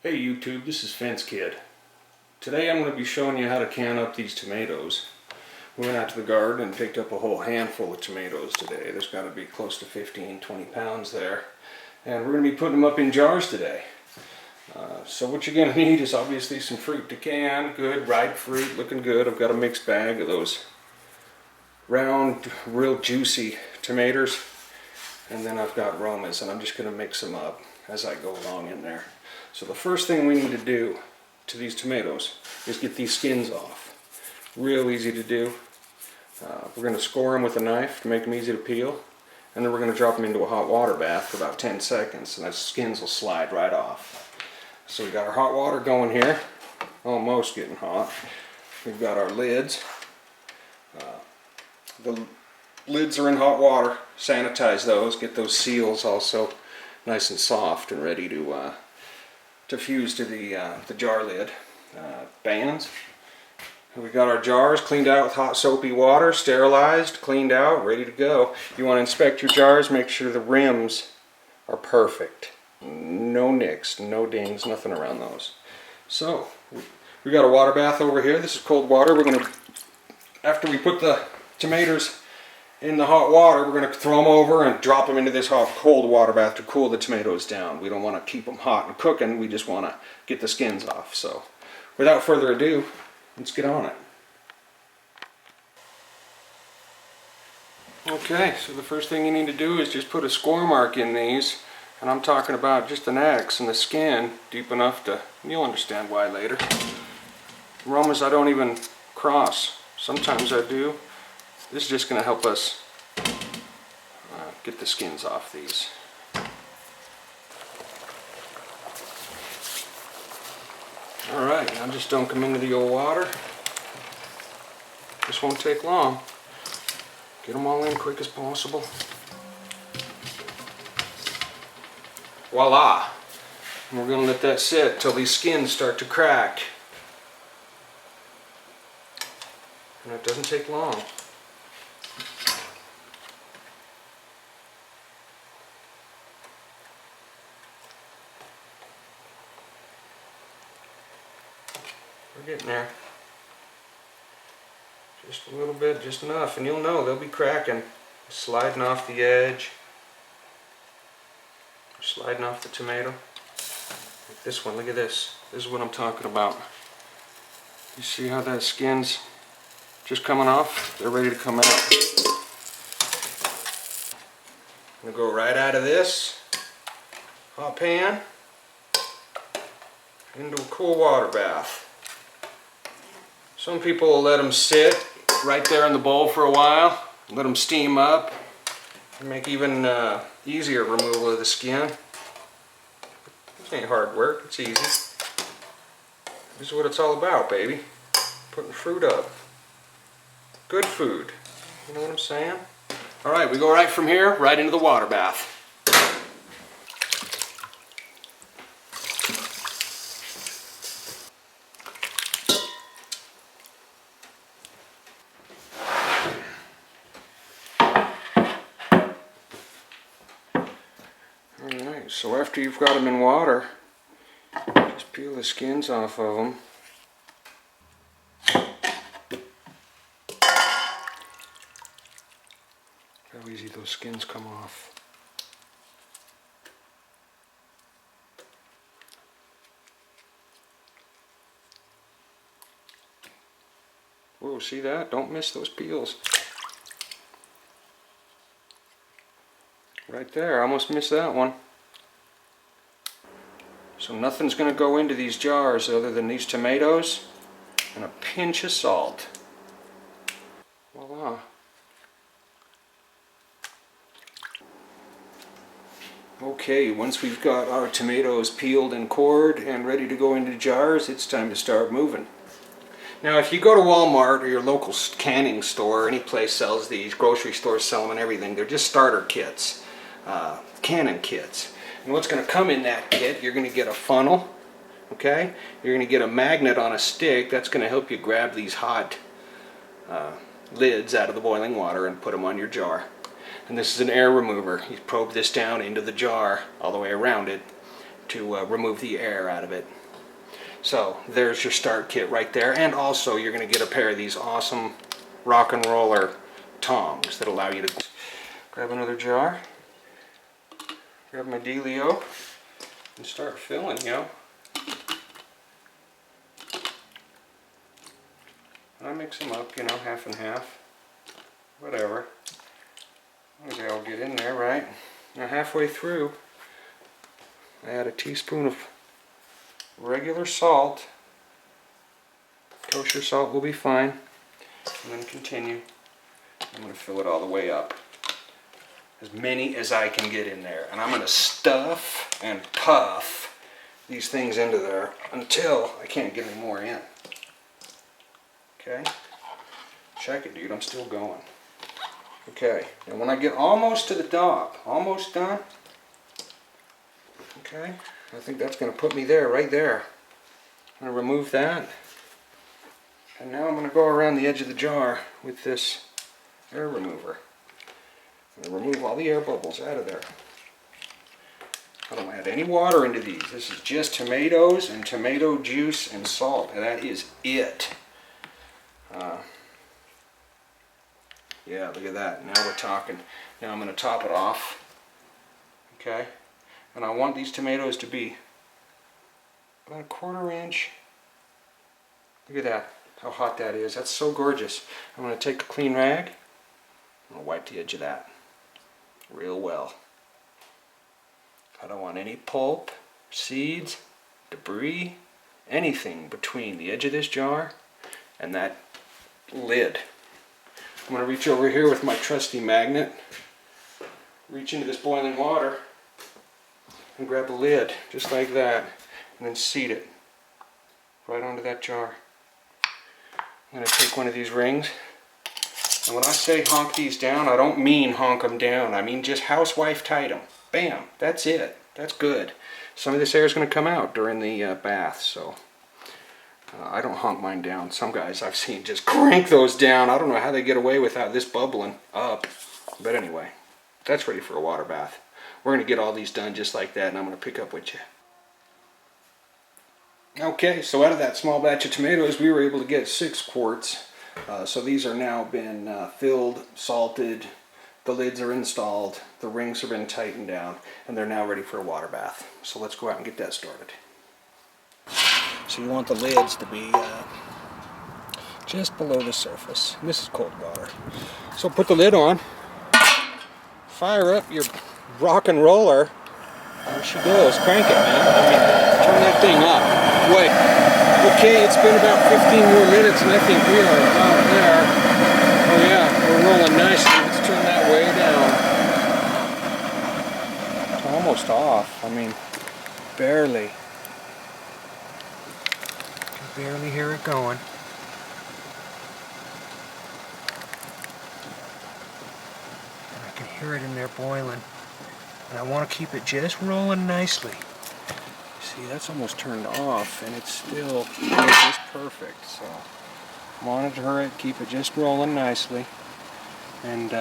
Hey YouTube, this is Fence Kid. Today I'm going to be showing you how to can up these tomatoes. We went out to the garden and picked up a whole handful of tomatoes today. There's got to be close to 15-20 pounds there. And we're going to be putting them up in jars today. So what you're going to need is obviously some fruit to can. Good, ripe fruit, looking good. I've got a mixed bag of those round, real juicy tomatoes. And then I've got Romas, and I'm just going to mix them up as I go along in there. So the first thing we need to do to these tomatoes is get these skins off. Real easy to do. We're going to score them with a knife to make them easy to peel. And then we're going to drop them into a hot water bath for about 10 seconds and the skins will slide right off. So we got our hot water going here. Almost getting hot. We've got our lids. The lids are in hot water. Sanitize those. Get those seals also nice and soft and ready to fuse to the jar lid bands. We got our jars cleaned out with hot soapy water, sterilized, cleaned out, ready to go. You want to inspect your jars, make sure the rims are perfect. No nicks, no dings, nothing around those. So, we got a water bath over here. This is cold water. We're going to, after we put the tomatoes in the hot water, we're going to throw them over and drop them into this hot, cold water bath to cool the tomatoes down. We don't want to keep them hot and cooking. We just want to get the skins off. So, without further ado, let's get on it. Okay, so the first thing you need to do is just put a score mark in these. And I'm talking about just an X in the skin, deep enough to, you'll understand why later. Romas I don't even cross. Sometimes I do. This is just going to help us get the skins off these. Alright, now just don't come into the old water. This won't take long. Get them all in quick as possible. Voila! And we're going to let that sit till these skins start to crack. And it doesn't take long. We're getting there. Just a little bit, just enough, and you'll know they'll be cracking, sliding off the edge, sliding off the tomato. Like this one, look at this. This is what I'm talking about. You see how that skin's just coming off? They're ready to come out. I'm gonna go right out of this hot pan into a cool water bath. Some people will let them sit right there in the bowl for a while, let them steam up, and make even easier removal of the skin. This ain't hard work, it's easy. This is what it's all about, baby. Putting fruit up. Good food. You know what I'm saying? Alright, we go right from here, right into the water bath. Alright, so after you've got them in water, just peel the skins off of them. How easy those skins come off. Whoa, see that? Don't miss those peels. Right there, I almost missed that one. So nothing's going to go into these jars other than these tomatoes and a pinch of salt. Voila. Okay, once we've got our tomatoes peeled and cored and ready to go into jars, it's time to start moving. Now if you go to Walmart or your local canning store, any place sells these, grocery stores sell them and everything, they're just starter kits, canning kits. And what's going to come in that kit, you're going to get a funnel, okay? You're going to get a magnet on a stick, that's going to help you grab these hot lids out of the boiling water and put them on your jar. And this is an air remover. You probe this down into the jar all the way around it. to remove the air out of it. So there's your start kit right there, and also you're going to get a pair of these awesome rock and roller tongs that allow you to grab another jar, grab my dealio, and start filling, you know. I mix them up, you know, half and half, whatever. Maybe I'll get in there, right? Now halfway through, I add a teaspoon of regular salt. Kosher salt will be fine. And then continue. I'm going to fill it all the way up. As many as I can get in there. And I'm going to stuff and puff these things into there until I can't get any more in. Okay? Check it, dude. I'm still going. Okay. And when I get almost to the top, almost done, okay, I think that's going to put me there, right there. I'm going to remove that. And now I'm going to go around the edge of the jar with this air remover. I'm going to remove all the air bubbles out of there. I don't add any water into these. This is just tomatoes and tomato juice and salt. And that is it. Yeah, look at that. Now we're talking. Now I'm going to top it off. Okay. And I want these tomatoes to be about a 1/4 inch. Look at that. How hot that is. That's so gorgeous. I'm going to take a clean rag. I'm going to wipe the edge of that real well. I don't want any pulp, seeds, debris, anything between the edge of this jar and that lid. I'm going to reach over here with my trusty magnet, reach into this boiling water, and grab the lid, just like that, and then seat it right onto that jar. I'm going to take one of these rings, and when I say honk these down, I don't mean honk them down. I mean just housewife tight them. Bam! That's it. That's good. Some of this air is going to come out during the bath, so I don't honk mine down. Some guys I've seen just crank those down. I don't know how they get away without this bubbling up. But anyway, that's ready for a water bath. We're going to get all these done just like that, and I'm going to pick up with you. Okay, so out of that small batch of tomatoes, we were able to get 6 quarts. So these are now been filled, salted, the lids are installed, the rings have been tightened down, and they're now ready for a water bath. So let's go out and get that started. So you want the lids to be just below the surface. And this is cold water. So put the lid on, fire up your rock and roller. There she goes. Crank it, man. I mean, turn that thing up. Wait. Okay, it's been about 15 more minutes, and I think we are about there. Oh yeah, we're rolling nicely. Let's turn that way down. It's almost off. I mean, barely. You can barely hear it going. And I can hear it in there boiling. And I want to keep it just rolling nicely. See, that's almost turned off, and it's still just perfect. So monitor it, keep it just rolling nicely, and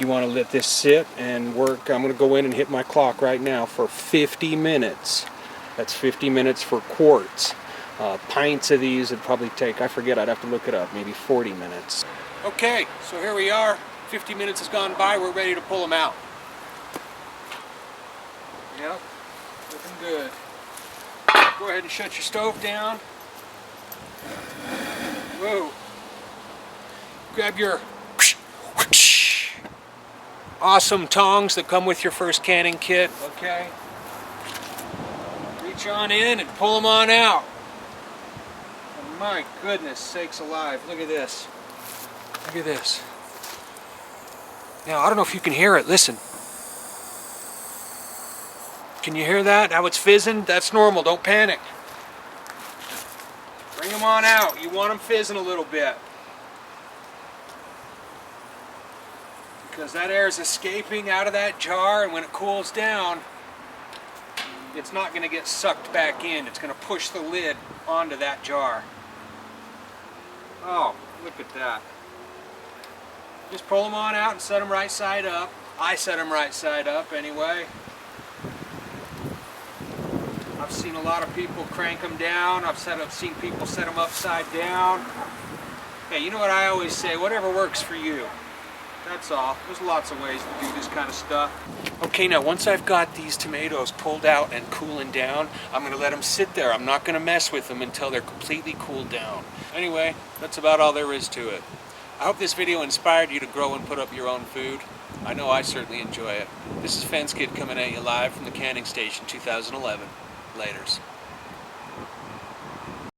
you want to let this sit and work. I'm going to go in and hit my clock right now for 50 minutes. That's 50 minutes for quarts. Pints of these would probably take, I forget, I'd have to look it up, maybe 40 minutes. Okay, so here we are. 50 minutes has gone by. We're ready to pull them out. Yep, looking good. Go ahead and shut your stove down. Whoa. Grab your awesome tongs that come with your first canning kit, okay? Reach on in and pull them on out. And my goodness sakes alive, look at this. Look at this. Now, I don't know if you can hear it, listen. Can you hear that? How it's fizzing? That's normal. Don't panic. Bring them on out. You want them fizzing a little bit. Because that air is escaping out of that jar, and when it cools down, it's not going to get sucked back in. It's going to push the lid onto that jar. Oh, look at that. Just pull them on out and set them right side up. I set them right side up anyway. I've seen a lot of people crank them down. I've seen people set them upside down. Hey, you know what I always say? Whatever works for you. That's all. There's lots of ways to do this kind of stuff. Okay, now once I've got these tomatoes pulled out and cooling down, I'm going to let them sit there. I'm not going to mess with them until they're completely cooled down. Anyway, that's about all there is to it. I hope this video inspired you to grow and put up your own food. I know I certainly enjoy it. This is Fence Kid coming at you live from the Canning Station 2011. Laters.